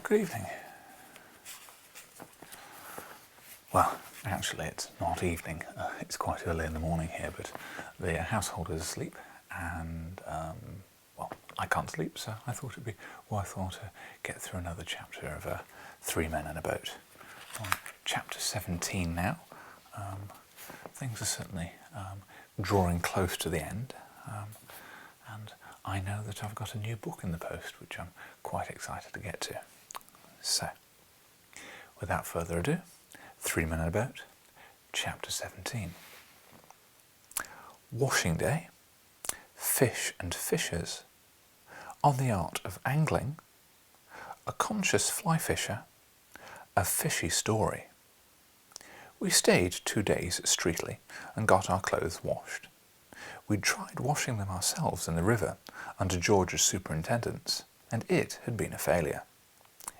Good evening. Well, actually it's not evening. It's quite early in the morning here, but the household is asleep and, well, I can't sleep, so I thought it'd be worthwhile to get through another chapter of Three Men in a Boat. On chapter 17 now. Things are certainly drawing close to the end, and I know that I've got a new book in the post, which I'm quite excited to get to. So, without further ado, Three Men in a Boat, chapter 17. Washing Day, Fish and Fishers, On the Art of Angling, A Conscious Fly Fisher, A Fishy Story. We stayed 2 days at Streatley and got our clothes washed. We'd tried washing them ourselves in the river under George's superintendence, and it had been a failure.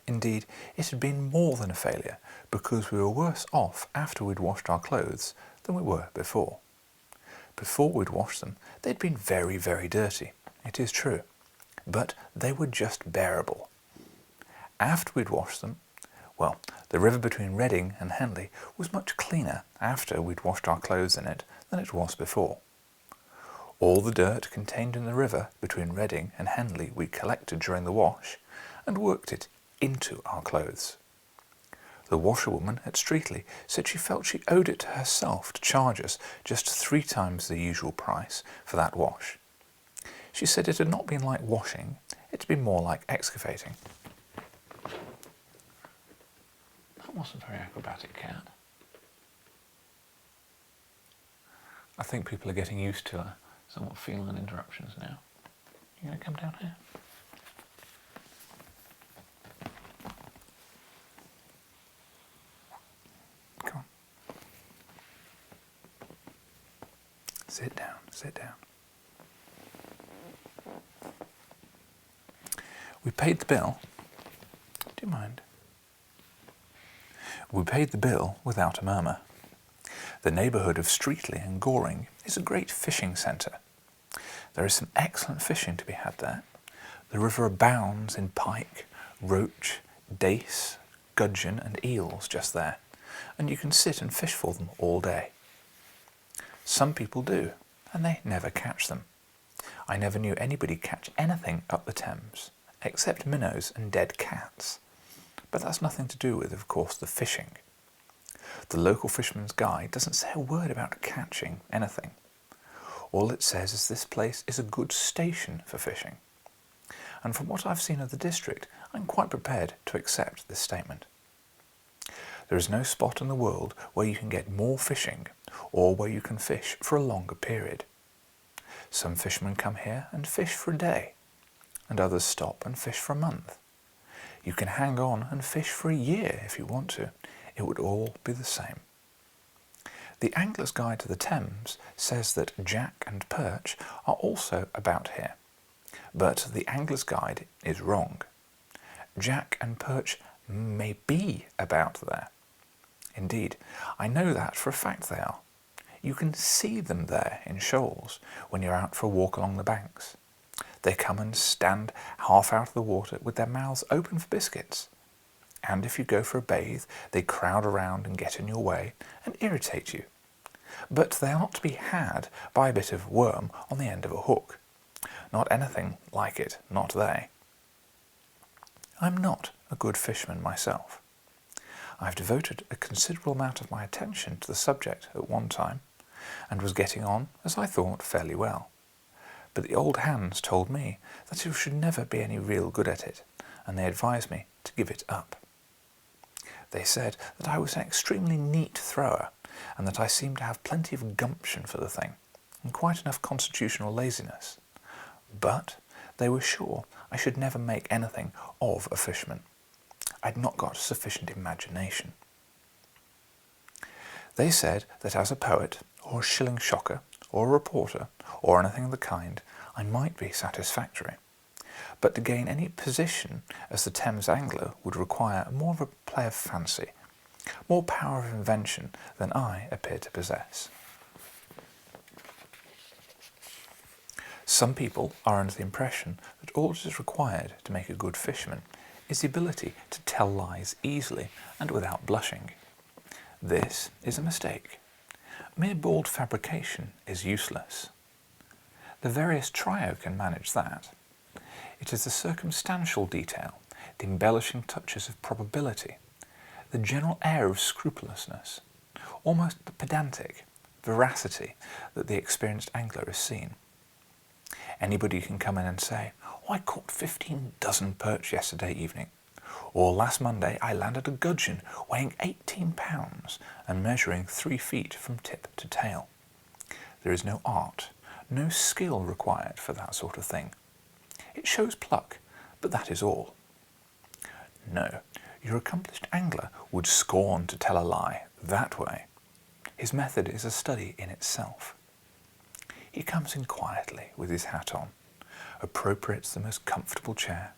Indeed, it had been more than a failure, because we were worse off after we'd washed our clothes than we were before. Before we'd washed them, they'd been very, very dirty, it is true, but they were just bearable. After we'd washed them, well, the river between Reading and Henley was much cleaner after we'd washed our clothes in it than it was before. All the dirt contained in the river between Reading and Henley we collected during the wash and worked it into our clothes. The washerwoman at Streatley said she felt she owed it to herself to charge us just 3 times the usual price for that wash. She said it had not been like washing, it had been more like excavating. That wasn't very acrobatic, cat. I think people are getting used to somewhat feline interruptions now. You going to come down here? Come on. Sit down, sit down. We paid the bill. Do you mind? We paid the bill without a murmur. The neighbourhood of Streatley and Goring is a great fishing centre. There is some excellent fishing to be had there. The river abounds in pike, roach, dace, gudgeon and eels just there, and you can sit and fish for them all day. Some people do, and they never catch them. I never knew anybody catch anything up the Thames, except minnows and dead cats. But that's nothing to do with, of course, the fishing. The local fisherman's guide doesn't say a word about catching anything. All it says is this place is a good station for fishing. And from what I've seen of the district, I'm quite prepared to accept this statement. There is no spot in the world where you can get more fishing, or where you can fish for a longer period. Some fishermen come here and fish for a day, and others stop and fish for a month. You can hang on and fish for a year if you want to. It would all be the same. The Angler's Guide to the Thames says that jack and perch are also about here, but the Angler's Guide is wrong. Jack and perch may be about there. Indeed, I know that for a fact they are. You can see them there in shoals when you're out for a walk along the banks. They come and stand half out of the water with their mouths open for biscuits. And if you go for a bathe, they crowd around and get in your way and irritate you. But they are not to be had by a bit of worm on the end of a hook. Not anything like it, not they. I'm not a good fisherman myself. I've devoted a considerable amount of my attention to the subject at one time, and was getting on, as I thought, fairly well. But the old hands told me that I should never be any real good at it, and they advised me to give it up. They said that I was an extremely neat thrower, and that I seemed to have plenty of gumption for the thing, and quite enough constitutional laziness. But they were sure I should never make anything of a fisherman. I'd not got sufficient imagination. They said that as a poet, or a shilling shocker, or a reporter, or anything of the kind, I might be satisfactory. But to gain any position as the Thames angler would require more of a play of fancy, more power of invention than I appear to possess. Some people are under the impression that all that is required to make a good fisherman is the ability to tell lies easily and without blushing. This is a mistake. Mere bald fabrication is useless. The veriest trio can manage that. It is the circumstantial detail, the embellishing touches of probability, the general air of scrupulousness, almost the pedantic veracity that the experienced angler has seen. Anybody can come in and say, "Oh, I caught 15 dozen perch yesterday evening," or "Last Monday I landed a gudgeon weighing 18 pounds and measuring 3 feet from tip to tail." There is no art, no skill required for that sort of thing. It shows pluck, but that is all. No, your accomplished angler would scorn to tell a lie that way. His method is a study in itself. He comes in quietly with his hat on, appropriates the most comfortable chair,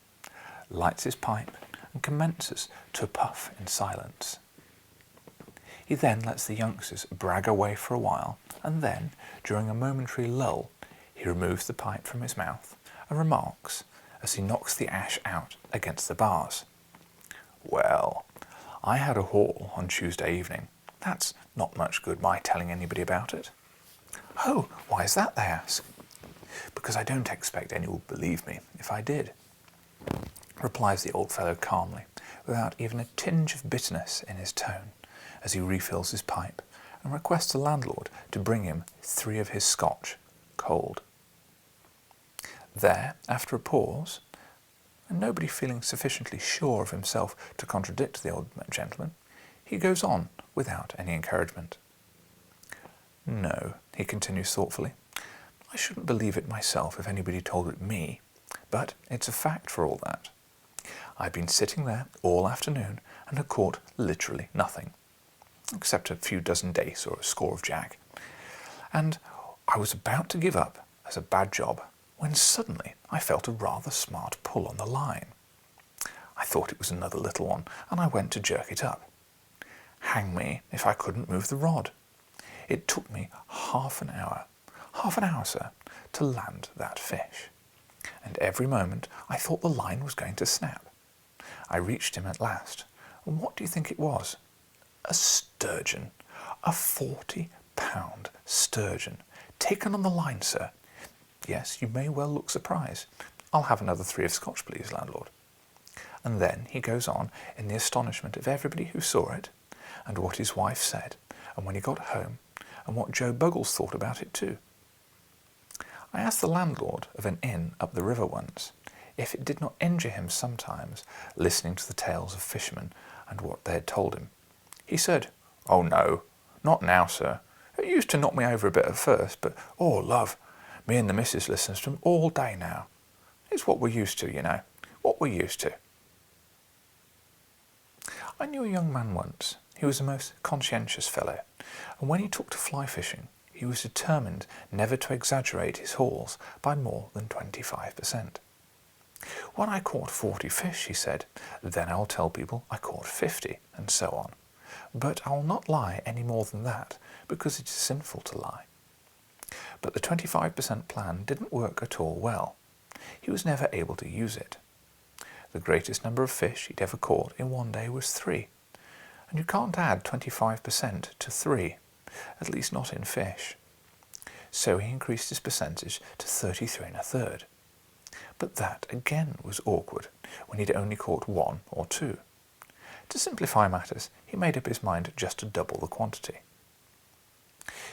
lights his pipe, and commences to puff in silence. He then lets the youngsters brag away for a while, and then, during a momentary lull, he removes the pipe from his mouth and remarks, as he knocks the ash out against the bars, "Well, I had a haul on Tuesday evening. That's not much good my telling anybody about it." "Oh, why is that?" they ask. "Because I don't expect any would believe me if I did," replies the old fellow calmly, without even a tinge of bitterness in his tone, as he refills his pipe and requests the landlord to bring him 3 of his Scotch, cold. There, after a pause, and nobody feeling sufficiently sure of himself to contradict the old gentleman, he goes on without any encouragement. "No," he continues thoughtfully, "I shouldn't believe it myself if anybody told it me, but it's a fact for all that. I've been sitting there all afternoon and have caught literally nothing, except a few dozen dace or a score of jack, and I was about to give up as a bad job when suddenly I felt a rather smart pull on the line. I thought it was another little one, and I went to jerk it up. Hang me if I couldn't move the rod. It took me half an hour, sir, to land that fish, and every moment I thought the line was going to snap. I reached him at last, and what do you think it was? A sturgeon, a 40-pound sturgeon, taken on the line, sir. Yes, you may well look surprised. I'll have another 3 of Scotch, please, landlord." And then he goes on in the astonishment of everybody who saw it, and what his wife said, and when he got home, and what Joe Buggles thought about it too. I asked the landlord of an inn up the river once if it did not injure him sometimes listening to the tales of fishermen and what they had told him. He said, "Oh no, not now, sir. It used to knock me over a bit at first, but, oh love, me and the missus listens to them all day now. It's what we're used to, you know, what we're used to." I knew a young man once. He was a most conscientious fellow, and when he took to fly fishing, he was determined never to exaggerate his hauls by more than 25%. "When I caught 40 fish," he said, "then I'll tell people I caught 50, and so on. But I'll not lie any more than that, because it is sinful to lie." But the 25% plan didn't work at all well. He was never able to use it. The greatest number of fish he'd ever caught in one day was 3, and you can't add 25% to 3, at least not in fish. So he increased his percentage to 33 1/3. But that again was awkward when he'd only caught 1 or 2. To simplify matters, he made up his mind just to double the quantity.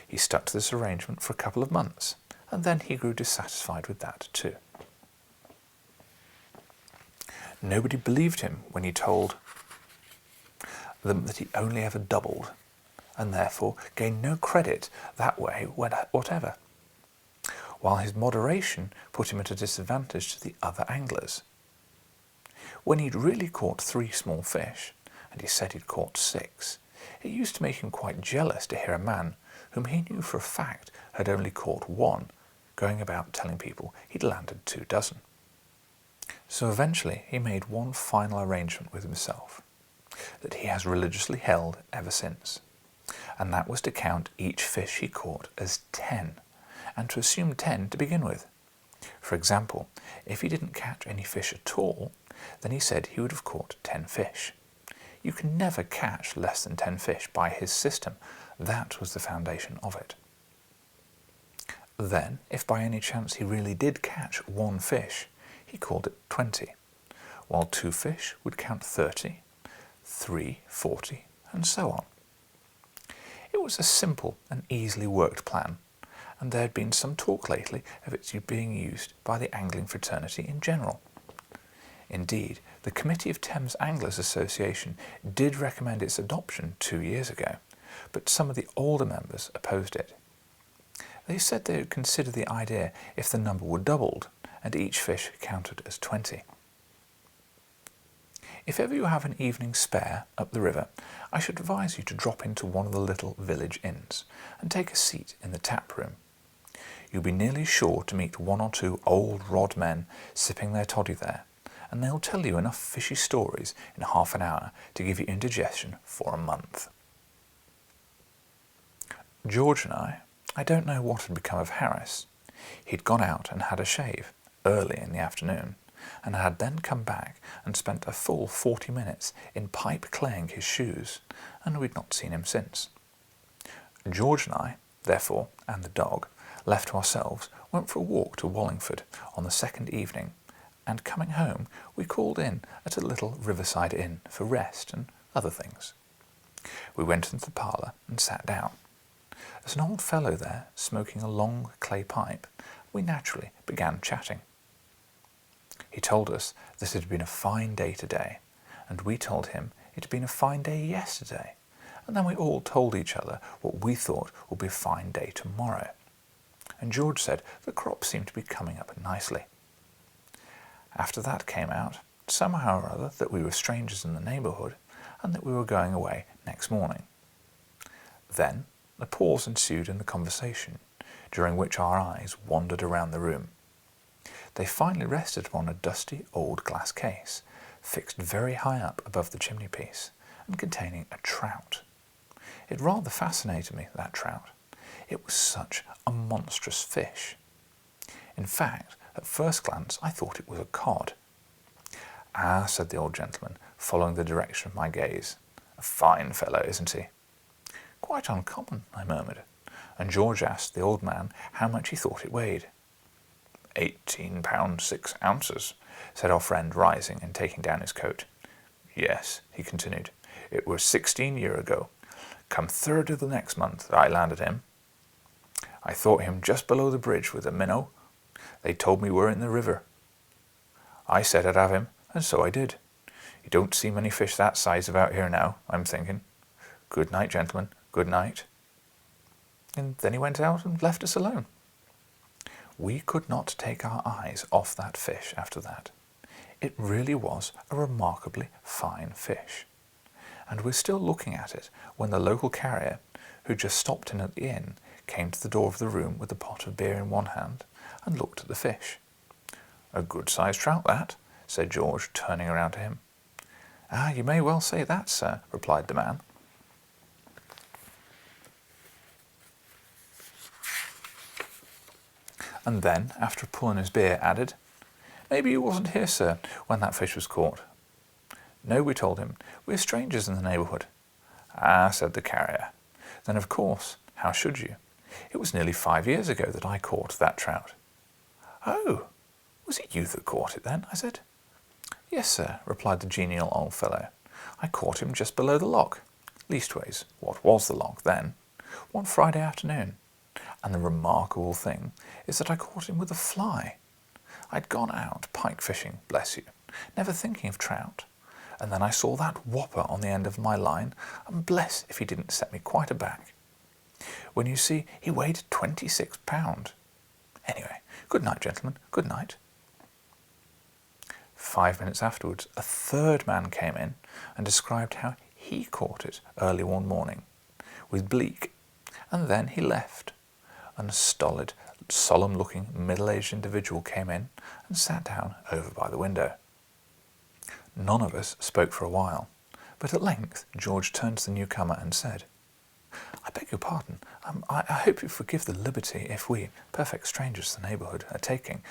He stuck to this arrangement for a couple of months, and then he grew dissatisfied with that too. Nobody believed him when he told them that he only ever doubled, and therefore gained no credit that way whatever, while his moderation put him at a disadvantage to the other anglers. When he'd really caught 3 small fish, and he said he'd caught 6, it used to make him quite jealous to hear a man whom he knew for a fact had only caught 1 going about telling people he'd landed 2 dozen. So eventually he made one final arrangement with himself that he has religiously held ever since, and that was to count each fish he caught as 10, and to assume 10 to begin with. For example, if he didn't catch any fish at all, Then he said he would have caught 10 fish. You can never catch less than 10 fish by his system. That was the foundation of it. Then, if by any chance he really did catch 1 fish, he called it 20, while 2 fish would count 30, 3, 40, and so on. It was a simple and easily worked plan, and there had been some talk lately of its being used by the angling fraternity in general. Indeed, the Committee of Thames Anglers Association did recommend its adoption 2 years ago, but some of the older members opposed it. They said they would consider the idea if the number were doubled and each fish counted as 20. If ever you have an evening spare up the river, I should advise you to drop into one of the little village inns and take a seat in the tap room. You'll be nearly sure to meet 1 or 2 old rod men sipping their toddy there, and they'll tell you enough fishy stories in half an hour to give you indigestion for a month. George and I don't know what had become of Harris. He'd gone out and had a shave early in the afternoon, and had then come back and spent a full 40 minutes in pipe-claying his shoes, and we'd not seen him since. George and I, therefore, and the dog, left to ourselves, went for a walk to Wallingford on the second evening, and coming home we called in at a little riverside inn for rest and other things. We went into the parlour and sat down. As an old fellow there, smoking a long clay pipe, we naturally began chatting. He told us that it had been a fine day today, and we told him it had been a fine day yesterday, and then we all told each other what we thought would be a fine day tomorrow. And George said the crops seemed to be coming up nicely. After that came out, somehow or other, that we were strangers in the neighbourhood, and that we were going away next morning. Then a pause ensued in the conversation, during which our eyes wandered around the room. They finally rested upon a dusty old glass case, fixed very high up above the chimney-piece, and containing a trout. It rather fascinated me, that trout. It was such a monstrous fish. In fact, at first glance I thought it was a cod. "Ah," said the old gentleman, following the direction of my gaze. "A fine fellow, isn't he?" "Quite uncommon," I murmured, and George asked the old man how much he thought it weighed. 18 pounds 6 ounces, said our friend, rising and taking down his coat. "Yes," he continued, "it was 16 year ago, come 3rd of the next month, that I landed him. I thought him just below the bridge with a minnow. They told me we're in the river. I said I'd have him, and so I did. You don't see many fish that size about here now, I'm thinking. Good night, gentlemen, good night." And then he went out and left us alone. We could not take our eyes off that fish after that. It really was a remarkably fine fish. And we're still looking at it when the local carrier, who just stopped in at the inn, came to the door of the room with a pot of beer in one hand and looked at the fish. "A good-sized trout, that," said George, turning around to him. "Ah, you may well say that, sir," replied the man. And then, after pulling his beer, added, "Maybe you wasn't here, sir, when that fish was caught." "No," we told him. "We're strangers in the neighbourhood." "Ah," said the carrier. "Then, of course, how should you? It was nearly 5 years ago that I caught that trout." "Oh, was it you that caught it then?" I said. "Yes, sir," replied the genial old fellow. "I caught him just below the lock. Leastways, what was the lock then? One Friday afternoon. And the remarkable thing is that I caught him with a fly. I'd gone out pike fishing, bless you, never thinking of trout, and then I saw that whopper on the end of my line, and bless if he didn't set me quite aback. When you see, he weighed 26 pounds. Anyway, good night, gentlemen, good night." 5 minutes afterwards, a third man came in and described how he caught it early one morning, with bleak, and then he left. And a stolid, solemn-looking, middle-aged individual came in and sat down over by the window. None of us spoke for a while, but at length George turned to the newcomer and said, "I beg your pardon. I hope you forgive the liberty if we, perfect strangers to the neighbourhood, are taking.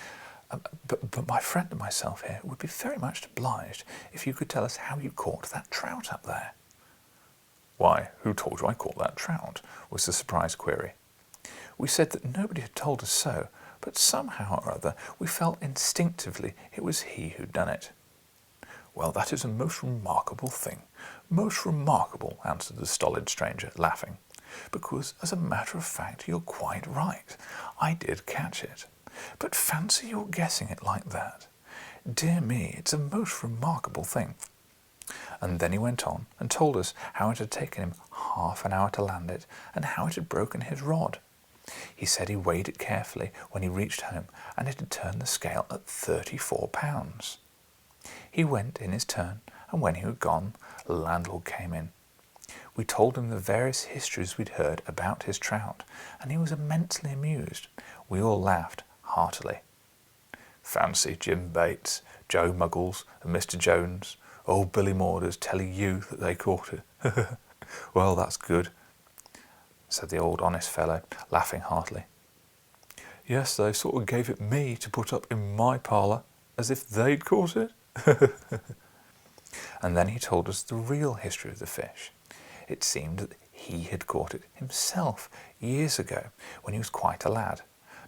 But my friend and myself here would be very much obliged if you could tell us how you caught that trout up there." "Why, who told you I caught that trout?" was the surprised query. "We said that nobody had told us so, but somehow or other we felt instinctively it was he who'd done it." "Well, that is a most remarkable thing, most remarkable," answered the stolid stranger, laughing, "because, as a matter of fact, you're quite right. I did catch it. But fancy your guessing it like that. Dear me, it's a most remarkable thing." And then he went on and told us how it had taken him half an hour to land it, and how it had broken his rod. He said he weighed it carefully when he reached home, and it had turned the scale at 34 pounds. He went in his turn, and when he had gone, the landlord came in. We told him the various histories we'd heard about his trout, and he was immensely amused. We all laughed heartily. "Fancy Jim Bates, Joe Muggles, and Mr. Jones, old Billy Morders telling you that they caught it." "Well, that's good," said the old honest fellow, laughing heartily. "Yes, they sort of gave it me to put up in my parlour, as if they'd caught it." And then he told us the real history of the fish. It seemed that he had caught it himself years ago, when he was quite a lad,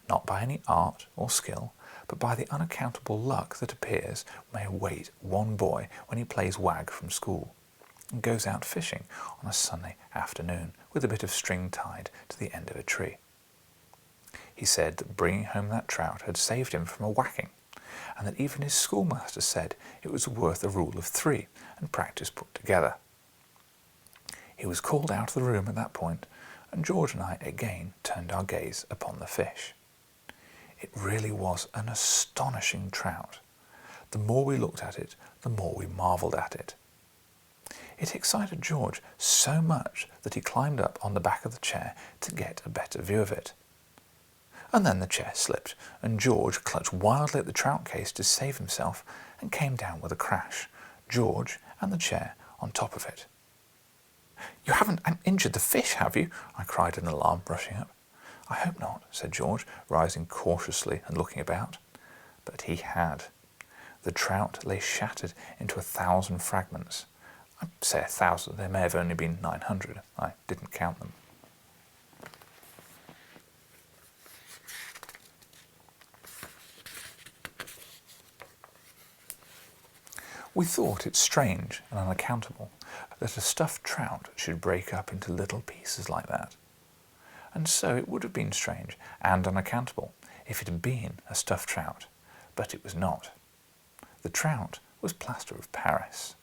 not by any art or skill, but by the unaccountable luck that appears may await one boy when he plays wag from school, and goes out fishing on a sunny afternoon with a bit of string tied to the end of a tree. He said that bringing home that trout had saved him from a whacking, and that even his schoolmaster said it was worth a rule of 3 and practice put together. He was called out of the room at that point, and George and I again turned our gaze upon the fish. It really was an astonishing trout. The more we looked at it, the more we marvelled at it. It excited George so much that he climbed up on the back of the chair to get a better view of it. And then the chair slipped, and George clutched wildly at the trout case to save himself and came down with a crash, George and the chair on top of it. "You haven't injured the fish, have you?" I cried in alarm, rushing up. "I hope not," said George, rising cautiously and looking about. But he had. The trout lay shattered into 1,000 fragments. I say 1,000, there may have only been 900. I didn't count them. We thought it strange and unaccountable that a stuffed trout should break up into little pieces like that. And so it would have been strange and unaccountable if it had been a stuffed trout, but it was not. The trout was plaster of Paris.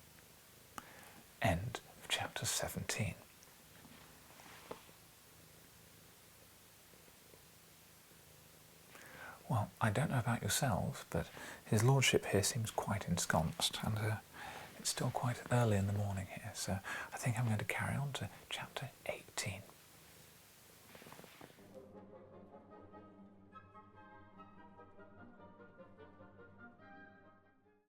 End of chapter 17. Well, I don't know about yourselves, but his lordship here seems quite ensconced, and it's still quite early in the morning here, so I think I'm going to carry on to chapter 18.